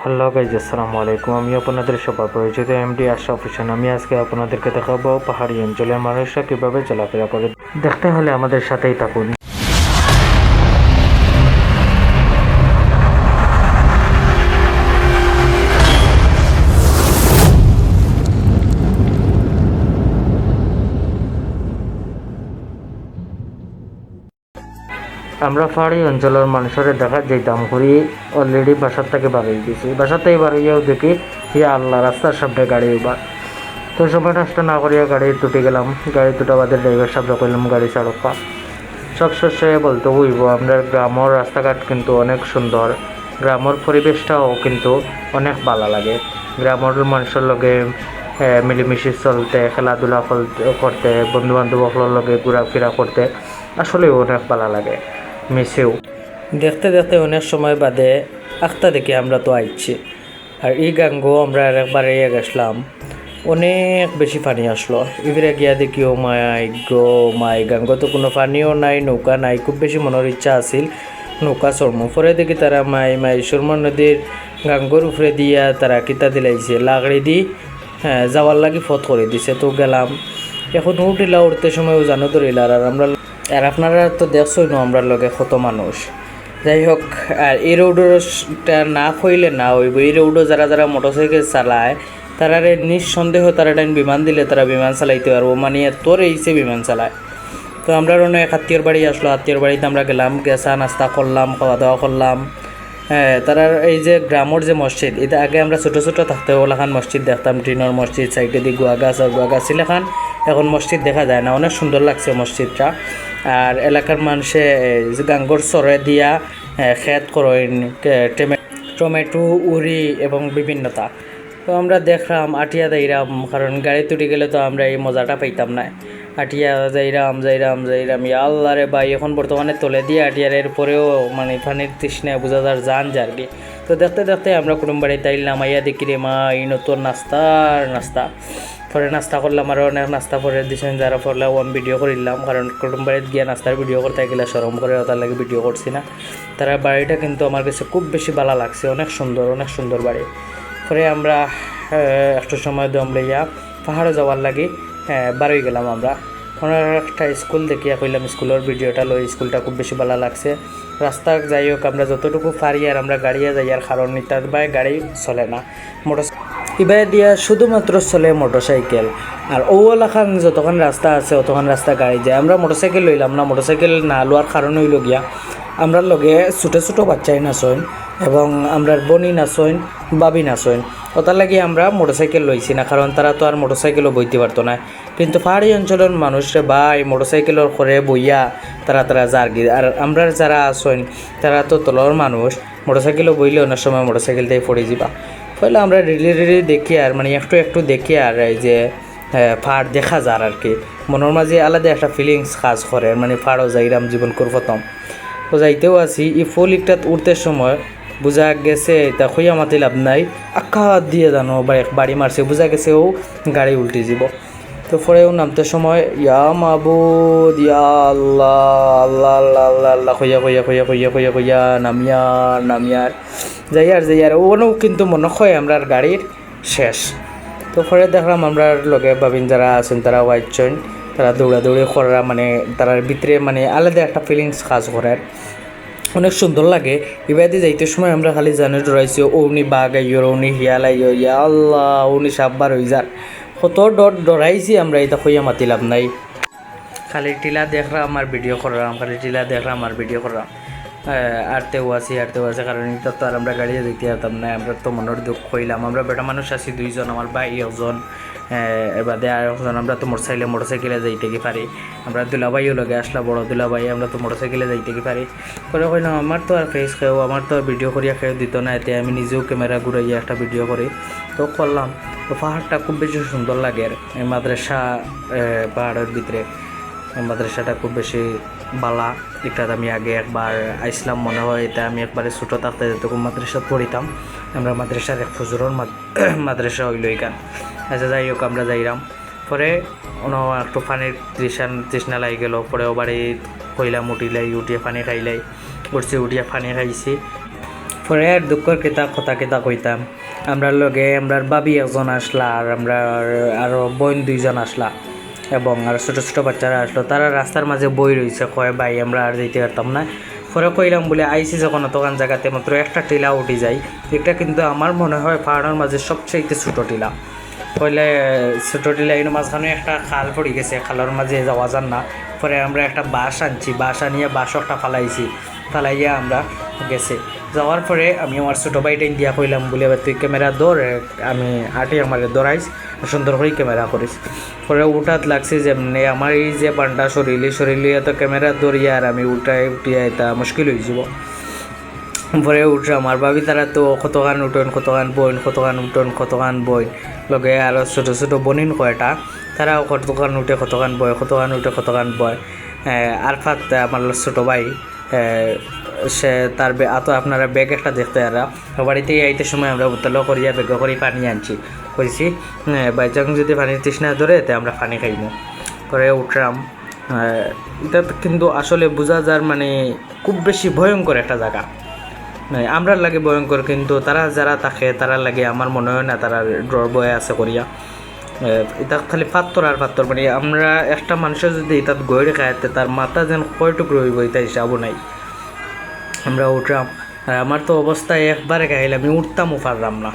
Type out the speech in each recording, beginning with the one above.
Hello guys, আসসালামু আলাইকুম। আমি আপনাদের সবার পরিচিত এমডি আশরাফ হোসেন। আমি আজকে আপনাদেরকে দেখাবো পাহাড়ি অঞ্চলের মানুষরা কীভাবে চলাফেরা করে। দেখতে হলে আমাদের সাথেই থাকুন। আমরা পাহাড়ি অঞ্চলের মানুষের দেখা যাইতাম করি অলরেডি বাসার থেকে বাড়িয়ে দিয়েছি। বাসার থেকে বাড়িয়েও দেখি ইয়া আল্লাহ, রাস্তার সামনে গাড়ি উবার। তো সময় নষ্ট না করিয়া গাড়ি তুটে গেলাম। গাড়ি তুটা বাদে ড্রাইভার সাহেব কইলাম গাড়ি চালকা সব শেষে বলতে হইব আমরা গ্রামের রাস্তাঘাট কিন্তু অনেক সুন্দর, গ্রামের পরিবেশটাও কিন্তু অনেক ভালো লাগে। গ্রামের মানুষের লগে মিলেমিশে চলতে, খেলাধুলা করতে, বন্ধু বান্ধবের লগে ঘোরাফেরা করতে আসলে অনেক ভালো লাগে। মিশেও দেখতে দেখতে অনেক সময় বাদে আখতা দেখি আমরা তো আইছি। আর এই গাঙ্গো আমরা একবার এগিয়ে গেছিলাম, অনেক বেশি পানি আসলো। এবারে গিয়া দেখি ও মাই গাঙ্গো তো কোনো পানিও নাই, নৌকা নাই। খুব বেশি মনের ইচ্ছা আছিল নৌকা চড়মো। পরে দেখি তারা মাই সুরমা নদীর গাঙ্গোর উপরে দিয়া তারা কিতা দিলাইছে লাকড়ি দি যাওয়ার লাগি ফত করে দিছে। তো গেলাম, এখন উঠতে সময়ও জানো ধরিল। আর আপনারা তো দেখছই না আমরা লগে কত মানুষ। যাই হোক, আর এই রোডটা না হইলে না হইব। এই রোডও যারা যারা মোটরসাইকেল চালায় তারা নিঃসন্দেহ তারা বিমান দিলে তারা বিমান চালাইতে পারবো, মানে তোর এইসে বিমান চালায়। তো আমরা অনেক আত্মীয়র বাড়ি আসলো, আত্মীয়র বাড়িতে আমরা গেলাম, গেছা নাস্তা করলাম, খাওয়া দাওয়া করলাম। তারা এই যে গ্রামের যে মসজিদ, এটা আগে আমরা ছোটো ছোটো থাকতে ওলাখান মসজিদ দেখতাম, টিনের মসজিদ, সাইডে দিয়ে গুয়া গাছ আর গুয়া গাছ ছিল। এখন মসজিদ দেখা যায় না, অনেক সুন্দর লাগছে মসজিদটা। আর এলাকার মানুষে গাঙ্গর চরে দিয়া খেত করেন টমেটো, উড়ি এবং বিভিন্নতা। তো আমরা দেখলাম আটিয়া যাইরাম, কারণ গাড়ি তুটি গেলে তো আমরা এই মজাটা পাইতাম না। আটিয়া যাইরাম ইয়া আল্লাহ রে ভাই, এখন বর্তমানে তোলে দিয়ে আটিয়ারের পরেও মানে পানির তৃষ্ণায় বোঝা যার জান যারকি। তো দেখতে দেখতে আমরা কুটুম বাড়িতে আইলাম, আইয়া দেখি রে মা এই নতুন নাস্তা। পরে নাস্তা করলাম, আরও অনেক নাস্তা পরে দিয়েছেন যারা পড়লে আমি ভিডিও করিলাম, কারণ কুটুম বাড়িতে গিয়ে নাস্তার ভিডিও করতে গেলে সরম করে তার লাগে ভিডিও করছি না। তারা বাড়িটা কিন্তু আমার কাছে খুব বেশি ভালো লাগছে, অনেক সুন্দর বাড়ি। পরে আমরা একটু সময় দম লইয়া পাহাড়ে যাওয়ার লাগে বাড়ি গেলাম। আমরা ওনার একটা স্কুল দেখিয়া কইলাম স্কুলের ভিডিওটা লই, স্কুলটা খুব বেশি ভালো লাগছে। রাস্তা যাই হোক আমরা যতটুকু পারি আর আমরা গাড়িয়া যাই, আর কারণ তার বাই গাড়ি চলে না, ইবাই দিয়া শুধুমাত্র চলে মোটরসাইকেল। আর ও এলাকান যতক্ষণ রাস্তা আছে অতক্ষণ রাস্তা গাড়ি যায়। আমরা মোটরসাইকেল লইলাম না, মোটরসাইকেল না লোয়ার কারণ হইল গিয়া আমরা লগে ছোটো বাচ্চাই নাচইন এবং আমরা বনি নাচইন, বাবি নাচইন। ওটার লাগে আমরা মোটরসাইকেল লইছি না, কারণ তারা তো আর মোটরসাইকেলও বইতে পারতো না। কিন্তু পাহাড়ি অঞ্চলের মানুষরে বা এই মোটরসাইকেলের করে বইয়া তারা যারগি। আর আমরা যারা আসইন তারা তো তলর মানুষ, মোটরসাইকেলও বইলে অনেক সময় মোটরসাইকেল দিয়ে পড়ে যাবা। পয়লা আমরা রিলি দেখি আর মানে একটু দেখি আর এই যে পাহাড় দেখা যার আর কি মনের মাঝে আলাদা একটা ফিলিংস কাজ করে। মানে পাহাড়ও যাইরাম জীবন কর প্রথম তো যাইতেও আছি। এই ফলিকটাত উঠতে সময় বোঝা গেছে এটা খুঁয়া মাতি লাভ নাই, আক্কা দিয়ে জানো বাড়ি মারছে, বোঝা গেছে ও গাড়ি উল্টে যাব। তো পরেও নামতে সময় ইয়া মাবুদ ইয়া আল্লাহ আল্লাহ আল্লাহ আল্লাহ আল্লাহ কইয়া নামিয়ার যাইয়ার ওখানেও কিন্তু মনে হয় আমরা গাড়ির শেষ। তো পরে দেখলাম আমরা লগে ভাবিন যারা আছেন তারা ওয়াইচন, তারা দৌড়াদৌড়ি করা, মানে তার ভিতরে মানে আলাদা একটা ফিলিংস কাজ করার, অনেক সুন্দর লাগে। এবারে যাইতে সময় আমরা খালি জানে ডরাইছি ওনি বাঘ আইয়র, ওনি হিয়াল আইয়, ইয়া আল্লাহ উনি সাববার হয়ে যার, কত ডরাইছি আমরা। এটা কইয়া মাতিলাম নাই, খালি টিলা দেখলাম আর ভিডিও করলাম, আরতেও আছি কারণ এটা তো আর আমরা গাড়িয়ে দেখতে যেতাম না। আমরা তো মনের দুঃখ হইলাম, আমরা বেটা মানুষ আছি দুইজন, আমার ভাই একজন, এবারে আর একজন। আমরা তো মোটরসাইকেলে যাইতে কি পারি, আমরা দুলাভাইও লগে আসলা, বড় দুলাভাই, আমরা তো মোটরসাইকেলে যাইতে কি পারি। পরে কইলাম আমার তো আর ফেস খেয়েও, আমার তো আর ভিডিও করিয়া খেয়েও দিত না, এতে আমি নিজেও ক্যামেরা ঘুরাইয়া একটা ভিডিও করি। তো করলাম। তো পাহাড়টা খুব বেশি সুন্দর লাগে। আর মাদ্রাসা পাহাড়ের ভিতরে মাদ্রাসাটা খুব বেশি বালা। এটাতে আমি আগে একবার আইসলাম মনে হয়, এটা আমি একবারে ছোটো থাকতে যতক্ষণ মাদ্রাসা পড়িতাম, আমরা মাদ্রাসার এক ফজরের মাদ্রাসা হইল এখান। আচ্ছা যাই হোক আমরা যাইলাম। পরে একটু পানির তৃষ্ণা লাই গেল। পরেও বাড়ি কইলাম উঠিয়া পানি খাইলাই, উঠিয়া পানি খাইছি। পরে আর দুঃখের কথা কিতা কইতাম, আমরা লগে আমরার বাবি একজন আসলা, আর আমরা আরও বোন 2জন আসলা, এবং আর ছোটো ছোটো বাচ্চারা আসলো। তারা রাস্তার মাঝে বই রয়েছে, কয় ভাই আমরা আর যেতে পারতাম না। পরে কইলাম বলে আইসি যখন অতখান জায়গাতে মাত্র একটা টিলা উঠে যায়, এটা কিন্তু আমার মনে হয় পাহাড়ের মাঝে সবচেয়ে ছোটো টিলা। কইলে ছোটো টিলা এর মাঝখানে একটা খাল পড়ে গেছে, খালের মাঝে যাওয়া যান না। পরে আমরা একটা বাঁশ আনছি, বাঁশ আনিয়ে বাঁশও একটা ফালাইয়া আমরা গেছে। যাওয়ার পরে আমি আমার ছোটো ভাইটা দিয়া কইলাম বলে এবার তুই ক্যামেরা ধর, আমি আটি আমার ধরাইস, সুন্দর করে ক্যামেরা করিস। পরে উঠাত লাগছে যেমনি আমার এই যে বান্ডা শরীরে এত ক্যামেরা ধরিয়া আর আমি উঠিয়া এটা মুশকিল হয়ে যাব। পরে উঠে আমার ভাবি তারা তো কতখান কতখান বইন লগে আরও ছোটো ছোটো বনিন কয়টা, তারাও কতখান কতখান বয়। আরফাত আমার ছোটো ভাই, সে তার আপনারা ব্যাগ একটা দেখতে আর বাড়িতে আইতে সময় আমরা উত্তল করিয়া বেগ করে পানি আনছি, কইছি বাইচাং যদি পানির তৃষ্ণা ধরে তে আমরা পানি খাইব। করে উঠলাম। এটা কিন্তু আসলে বোঝা যার মানে খুব বেশি ভয়ঙ্কর একটা জায়গা, আমরা লাগে ভয়ঙ্কর, কিন্তু তারা যারা থাকে তারা লাগে আমার মনে হয় না তারা ডর বয়ে আছে করিয়া। এটা খালি পাত্তর আর পাত্তর, মানে আমরা একটা মানুষের যদি এটা গড়ে খাইতে তার মাথা যেন কয়টুকু রইব এটা হিসাবও নাই। আমরা উঠলাম, আমার তো অবস্থায় একবারে খাইলে আমি উঠতামও পারলাম না।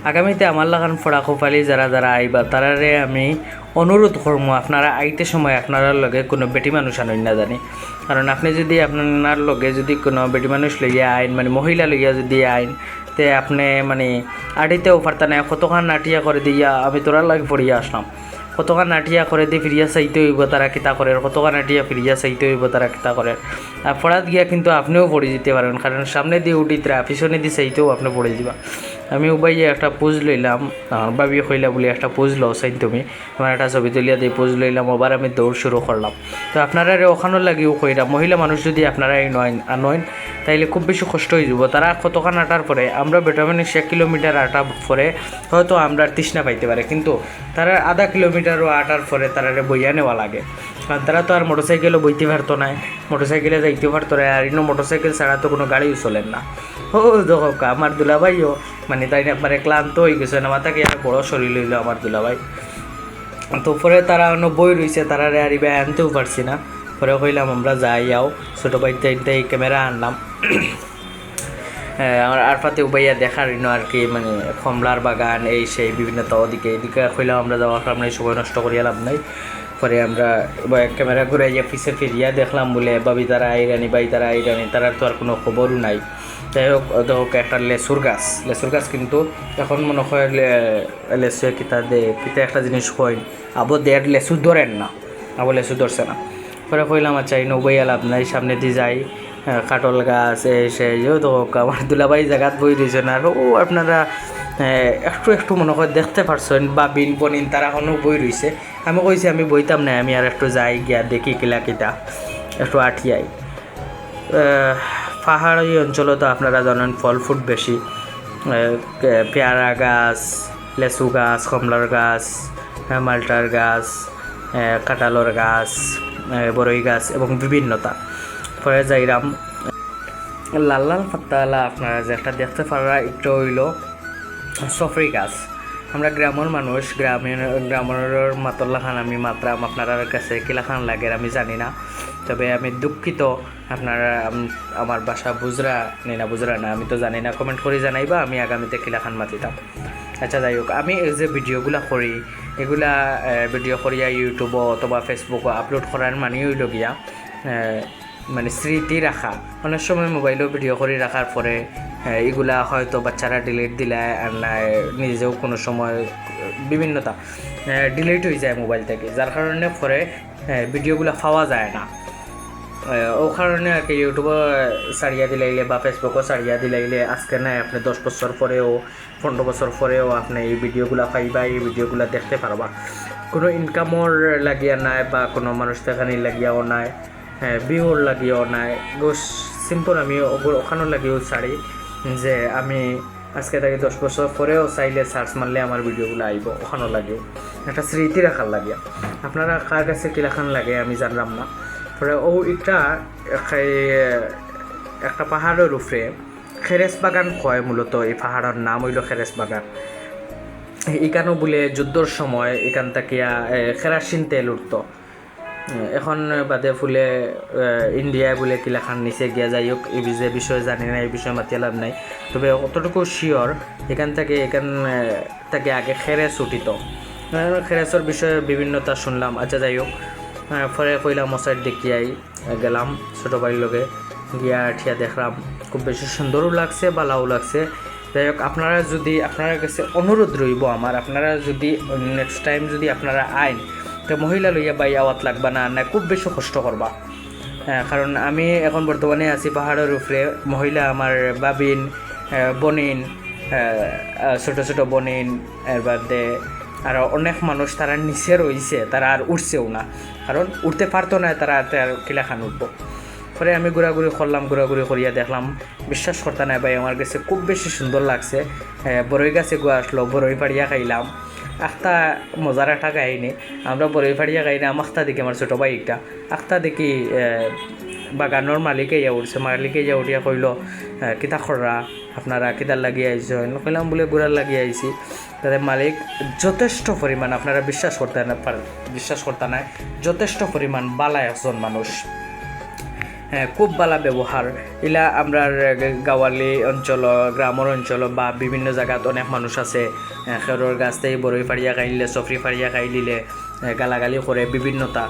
আগামীতে আমার লাগান ফোড়াখোপালি যারা আইবা তারারে আমি অনুরোধ করবো, আপনারা আইতে সময় আপনার লগে কোনো বেটি মানুষ আনই না জানি, কারণ আপনি যদি আপনার লগে যদি কোনো বেটি মানুষ লইয়া আইন, মানে মহিলা লইয়া যদি আইন, তে আপনি মানে আটিতেও পারতা না। কতখান নাটিয়া করে দিয়া আমি তোরা লাগে পড়িয়া আসলাম, কতখান নাটিয়া করে দিয়ে ফিরিয়া চাইতে হইব তারা কিতা করে, কতখান নাটিয়া ফিরিয়া চাইতে হইব তারা কিতা করে। আর পড়াত গিয়া কিন্তু আপনিও পড়ে যেতে পারেন, কারণ সামনে দিয়ে উঠিতরা পিছনে দিয়ে চাইতেও আপনি পড়ে যাবা। আমি উবাইয়ে একটা পোজ লইলাম, আমার বাবি কইলা বলে একটা পোজ লও চাইন তুমি, আমার একটা ছবি তুলিয়া দিয়ে পোজ লইলাম, আবার আমি দৌড় শুরু করলাম। তো আপনারা ওখানেও লাগিও কইরা মহিলা মানুষ যদি আপনারা আনইন তাইলে খুব বেশি কষ্ট হয়ে যাব। তারা কতখান আটার পরে আমরা বেটামিনিক 1 কিলোমিটার আটা পরে হয়তো আমরা তৃষ্ণা পাইতে পারে, কিন্তু তারা আধা কিলোমিটারও আটার পরে তারা বইয়া নেওয়া লাগে, কারণ তারা তো আর মোটরসাইকেলও বইতে পারতো না, মোটরসাইকেলে যাইতে পারতো না, আর ইনো মোটরসাইকেল ছাড়া তো কোনো গাড়িও চলেন না। ও দেখো আমার দুলাভাইও মানে তাই একবারে ক্লান্ত হয়ে গেছে না, মাথাকে একটা বড় শরীর লইল আমার দুলাভাই। তো পরে তারা অন্য বই রয়েছে, তারা আরিবে আনতেও পারছি না। পরে কইলাম আমরা যাইয়াও, ছোটো বাইতে ক্যামেরা আনলাম। আমার আরফাতে উবাইয়া দেখার আর কি, মানে কমলার বাগান এই সেই বিভিন্ন ওদিকে এদিকে কইলাম আমরা যাওয়ার সামনে সময় নষ্ট করিয়া লাভ নাই। পরে আমরা ক্যামেরা ঘুরাইয়া পিছে ফিরিয়া দেখলাম বলে বাবি তারা আইরানি তারা তো আর কোনো খবরও নাই। যাই হোক একটা লেসুর গাছ কিন্তু এখন মনে হয় লেসু পিতা একটা জিনিস কই আবো লেসু ধরেন না, আবো লেসু ধরছে না। পরে কইলাম আচ্ছা এই নৌবাইয়া লাভ নাই, সামনে দিয়ে যাই, কাটল গাছ এই সেই তো আমার দুলাভাই জায়গাত বই দিয়েছে না। আর ও আপনারা একটু মনে হয় দেখতে পারছেন বাবিন বনিন তারা এখনও বই রয়েছে। আমি কইছি আমি বইতাম না, আমি আর একটু যাই গিয়া দেখি কিলা একটু আঠিয়াই। পাহাড়ি অঞ্চলে তো আপনারা জানেন ফল ফ্রুট বেশি, পেয়ারা গাছ, লেচু গাছ, কমলার গাছ, মালটার গাছ, কাঁঠালের গাছ, বরই গাছ এবং বিভিন্নতা। পরে যাইরাম লাল পাত্তাওয়ালা আপনারা যে একটা দেখতে পারা একটু হইল সফরি গাছ। আমরা গ্রামের মানুষ, গ্রামের মাতল্লাখান আমি মাত্রাম, আপনার কাছে কিলাখান লাগে আমি জানি না, তবে আমি দুঃখিত। আপনারা আমার বাসা বুজরা না আমি তো জানি না, কমেন্ট করে জানাইবা, আমি আগামীতে কিলাখান মাতিতাম। আচ্ছা যাই হোক, আমি এই যে ভিডিওগুলো করি এগুলা ভিডিও করিয়া ইউটিউবও অথবা ফেসবুকও আপলোড করার মানে হইল গিয়া মানে স্মৃতি রাখা। অনেক সময় মোবাইলেও ভিডিও করে রাখার পরে এগুলা হয়তো বাচ্চারা ডিলিট দিলে আর নিজেও কোনো সময় বিভিন্নতা ডিলিট হয়ে যায় মোবাইল থেকে, যার কারণে পরে ভিডিওগুলো পাওয়া যায় না। ও কারণে আর কি ইউটিউবে ছাড়িয়া দিলাইলে বা ফেসবুকও ছাড়িয়া দিলাইলে আজকে নাই আপনি 10 বছর পরেও 15 বছর পরেও আপনি এই ভিডিওগুলো পাইবা, এই ভিডিওগুলো দেখতে পারবা। কোনো ইনকামর লাগিয়া নাই বা কোনো মানুষ দেখানি লাগিয়াও নাই, ভিউর লাগিয়েও নাই, সিম্পল আমি ওখানেও লাগিয়েও ছাড়ি যে আমি আজকে থেকে 10 বছর পরেও চাইলে সার্চ মারলে আমার ভিডিওগুলো আইব, ওখানেও লাগেও একটা স্মৃতি রাখার লাগে। আপনারা কার কাছে কিলাখান লাগে আমি জানলাম না। পরে ও একটা পাহাড়ের উপরে খেরেস বাগান কয় মূলত এই পাহাড়ের নাম হইল খেরেস বাগান। এখানেও বলে যুদ্ধর সময় এখান থেকে কেরাসিন তেল উঠত। এখন বাদে ফুলে ইন্ডিয়ায় বলে কিলাখান নিচে গিয়া যাই হোক, এই যে বিষয়ে জানি না, এই বিষয়ে মাতিয়ে লাভ নাই। তবে অতটুকু শিওর এখান থেকে আগে খেরেস উঠিত। খেরেসের বিষয়ে বিভিন্নতা শুনলাম। আচ্ছা যাই হোক, পরে কইলাম মশাইট দেখিয়াই গেলাম ছোটো বাড়ির লগে গিয়া ঠিয়া দেখলাম, খুব বেশি সুন্দরও লাগছে, বালাও লাগছে। যাই হোক, আপনারা কাছে অনুরোধ রইব আমার, আপনারা যদি নেক্সট টাইম যদি আপনারা আইন তো মহিলা লইয়া বাই আওয়াত লাগবা না, না খুব বেশি কষ্ট করবা। কারণ আমি এখন বর্তমানে আছি পাহাড়ের উপরে, মহিলা আমার বাবিন, বনিন, ছোটো ছোটো বনিন, এর বাদে আর অনেক মানুষ তারা নিচে রয়েছে, তারা আর উঠছেও না, কারণ উঠতে পারতো না, তারা আর কিলাখান উঠবো। পরে আমি ঘোরাঘুরি করিয়া দেখলাম, বিশ্বাস করতে নাই ভাই, আমার কাছে খুব বেশি সুন্দর লাগছে। বরই গাছে গো আসলো, বরই পাড়িয়া খাইলাম। আখতা মজার একটা কাহিনি, আমরা বরই পাড়িয়া খাইলাম, আখতা দেখি আমার ছোটো ভাই একটা আখতা দেখি বাগানোর মালিকে ইয়া উঠিয়া কইল, কিতা খররা আপনারা কিতার লাগিয়ে আইছেন? কইলাম বলে গুড়ার লাগিয়ে আইছি। তাদের মালিক যথেষ্ট পরিমাণ, আপনারা বিশ্বাস করতে নাই, যথেষ্ট পরিমাণ বালা একজন মানুষ, খুব বালা ব্যবহার। ইলা আমরা গাঁওয়ালি অঞ্চল, গ্রামের অঞ্চল বা বিভিন্ন জায়গাত অনেক মানুষ আছে, খেরোর গাছ থেকে বরই ফাড়িয়া খাইলে, সফরি ফাড়িয়া খাইলিলে গালাগালি করে, বিভিন্নতা।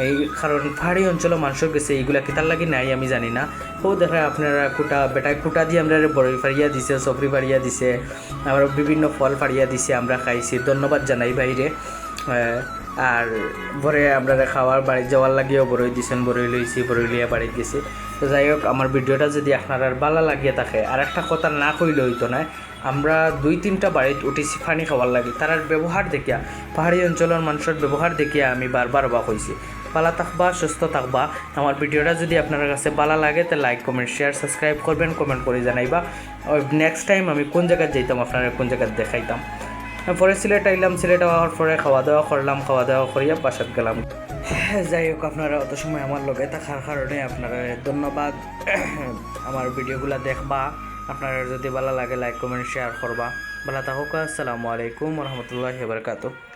এই কারণ পাহাড়ি অঞ্চলের মানুষের কাছে এইগুলা কিতার লাগি নাই আমি জানি না। ও দেখা আপনারা কুটা দিয়ে আমরা বরই ফাড়িয়া দিছে, সফরি ফাড়িয়া দিছে, আবার বিভিন্ন ফল ফাড়িয়া দিছে, আমরা খাইছি, ধন্যবাদ জানাই বাইরে। আর পরে আমরা খাওয়ার বাড়ি যাওয়ার লাগিয়েও বরই দিছেন, বরই লইছি, বরই লিয়া বাড়ি গেছি। তো যাই হোক, আমার ভিডিওটা যদি আপনার ভালো লাগিয়ে থাকে, আর একটা কথা না কইলে হইতো না, আমরা 2-3টা বাড়িতে উঠেছি পানি খাওয়ার লাগে, তার ব্যবহার দেখিয়া, পাহাড়ি অঞ্চলের মানুষের ব্যবহার দেখিয়া আমি বারবার অবাক হয়েছি। ভালো থাকবা, সুস্থ থাকবা। আমার ভিডিওটা যদি আপনার কাছে ভালো লাগে তো লাইক, কমেন্ট, শেয়ার, সাবস্ক্রাইব করবেন, কমেন্ট করে জানাইবা। নেক্সট টাইম আমি কোন জায়গায় যাইতাম, আপনারা কোন জায়গায় দেখাইতাম। পরে সিলেট আইলাম, সিলেট হওয়ার পরে খাওয়া দাওয়া করলাম, খাওয়া দাওয়া করিয়া বাসাত গেলাম। যাই হোক, আপনারা অত সময় আমার লগে থাকার কারণে আপনারা ধন্যবাদ। আমার ভিডিওগুলো দেখবা, আপনারা যদি ভালো লাগে লাইক, কমেন্ট, শেয়ার করবা। ভালো থাকুক। আসসালামু আলাইকুম রহমতুল্লাহি ওয়া বারাকাতুহু।